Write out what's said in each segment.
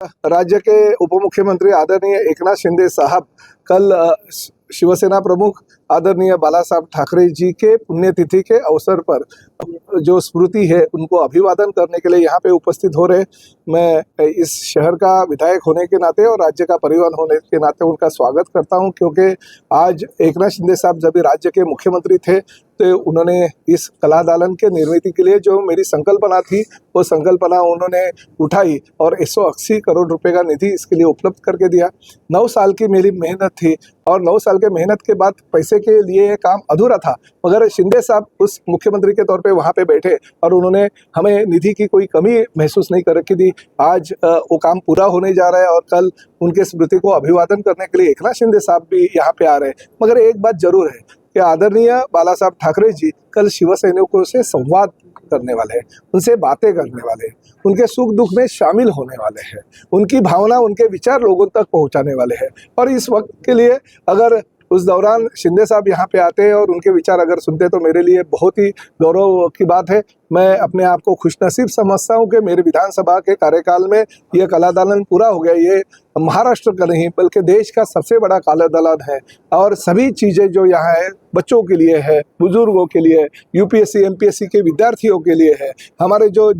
राज्य के उप मुख्यमंत्री आदरणीय एकनाथ शिंदे साहब कल शिवसेना प्रमुख आदरणीय बाला साहब ठाकरे जी के पुण्यतिथि के अवसर पर जो स्मृति है उनको अभिवादन करने के लिए यहाँ पे उपस्थित हो रहे। मैं इस शहर का विधायक होने के नाते और राज्य का परिवहन होने के नाते उनका स्वागत करता हूँ, क्योंकि आज एकनाथ शिंदे साहब जब भी राज्य के मुख्यमंत्री थे तो उन्होंने इस कला दालन के निर्मित के लिए जो मेरी संकल्पना थी वो संकल्पना उन्होंने उठाई और 180 करोड़ रुपए का निधि इसके लिए उपलब्ध करके दिया। 9 साल की मेरी मेहनत थी और 9 साल के मेहनत के बाद पैसे के लिए ये काम अधूरा था, मगर शिंदे साहब उस मुख्यमंत्री के तौर पे वहाँ पे बैठे और उन्होंने हमें निधि की कोई कमी महसूस नहीं कर रखी थी। आज वो काम पूरा होने जा रहा है और कल उनके स्मृति को अभिवादन करने के लिए एकनाथ शिंदे साहब भी यहाँ पे आ रहे हैं। मगर एक बात जरूर है कि आदरणीय बाला साहब ठाकरे जी कल शिव सैनिकों से संवाद करने वाले हैं, उनसे बातें करने वाले हैं, उनके सुख दुख में शामिल होने वाले हैं, उनकी भावना उनके विचार लोगों तक पहुंचाने वाले हैं। और इस वक्त के लिए अगर उस दौरान शिंदे साहब यहाँ पे आते हैं और उनके विचार अगर सुनते तो मेरे लिए बहुत ही गौरव की बात है। मैं अपने आप को खुशनसीब समझता हूँ कि मेरे विधानसभा के कार्यकाल में ये कला दालन पूरा हो गया। ये महाराष्ट्र का नहीं बल्कि देश का सबसे बड़ा कला दालन है और सभी चीज़ें जो यहाँ है बच्चों के लिए है, बुजुर्गों के लिए, यूपीएससी एमपीएससी के विद्यार्थियों के लिए है, हमारे जो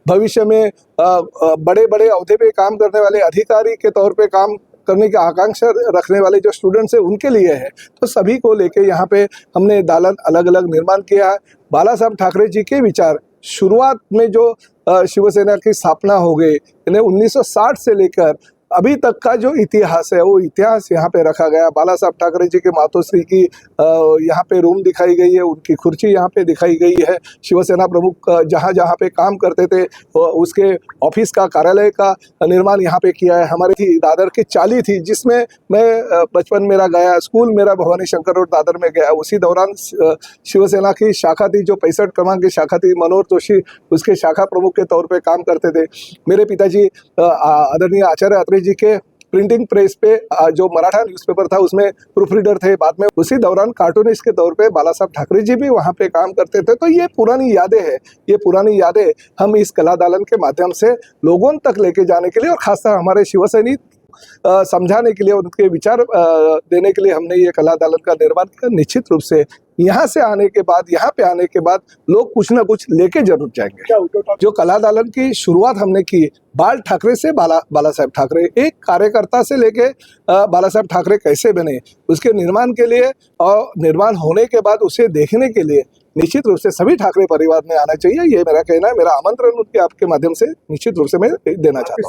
भविष्य में बड़े बड़े अहदे पे काम करने वाले अधिकारी के तौर पे काम करने की आकांक्षा रखने वाले जो स्टूडेंट्स हैं उनके लिए है। तो सभी को लेके यहाँ पे हमने दालन अलग अलग निर्माण किया है। बाला साहब ठाकरे जी के विचार शुरुआत में जो शिवसेना की स्थापना हो गई, इन्हें 1960 से लेकर अभी तक का जो इतिहास है वो इतिहास यहाँ पे रखा गया। बाला साहब ठाकरे जी के मातोश्री की यहाँ पे रूम दिखाई गई है, उनकी कुर्सी यहाँ पे दिखाई गई है। शिवसेना प्रमुख जहाँ जहाँ पे काम करते थे उसके ऑफिस का कार्यालय का निर्माण यहाँ पे किया है। हमारी थी दादर की चाली थी जिसमें मैं बचपन मेरा गया, स्कूल मेरा भवानी शंकर रोड दादर में गया। उसी दौरान शिवसेना की शाखा थी जो 65 क्रमांक की शाखा थी, मनोहर जोशी उसके शाखा प्रमुख के तौर पर काम करते थे। मेरे पिताजी आदरणीय आचार्य जी के प्रिंटिंग प्रेस पे जो मराठा न्यूज़पेपर था उसमें प्रूफ रीडर थे। बाद में उसी दौरान कार्टूनिस्ट के तौर पे बाला साहब ठाकरे जी भी वहाँ पे काम करते थे। तो ये पुरानी यादें हैं, ये पुरानी यादें हम इस कला दालन के माध्यम से लोगों तक लेके जाने के लिए और खासकर हमारे शिव सैनिक समझाने के लिए, उनके विचार देने के लिए हमने ये कला दालन का निर्माण किया। निश्चित रूप से यहाँ से आने के बाद, यहाँ पे आने के बाद लोग कुछ ना कुछ लेके जरूर जाएंगे। जो कला दालन की शुरुआत हमने की बाल ठाकरे से बाला साहब ठाकरे, एक कार्यकर्ता से लेके बाला साहब ठाकरे कैसे बने उसके निर्माण के लिए और निर्माण होने के बाद उसे देखने के लिए निश्चित रूप से सभी ठाकरे परिवार में आना चाहिए। ये मेरा कहना है, मेरा आमंत्रण उनके आपके माध्यम से निश्चित रूप से मैं देना चाहता हूँ।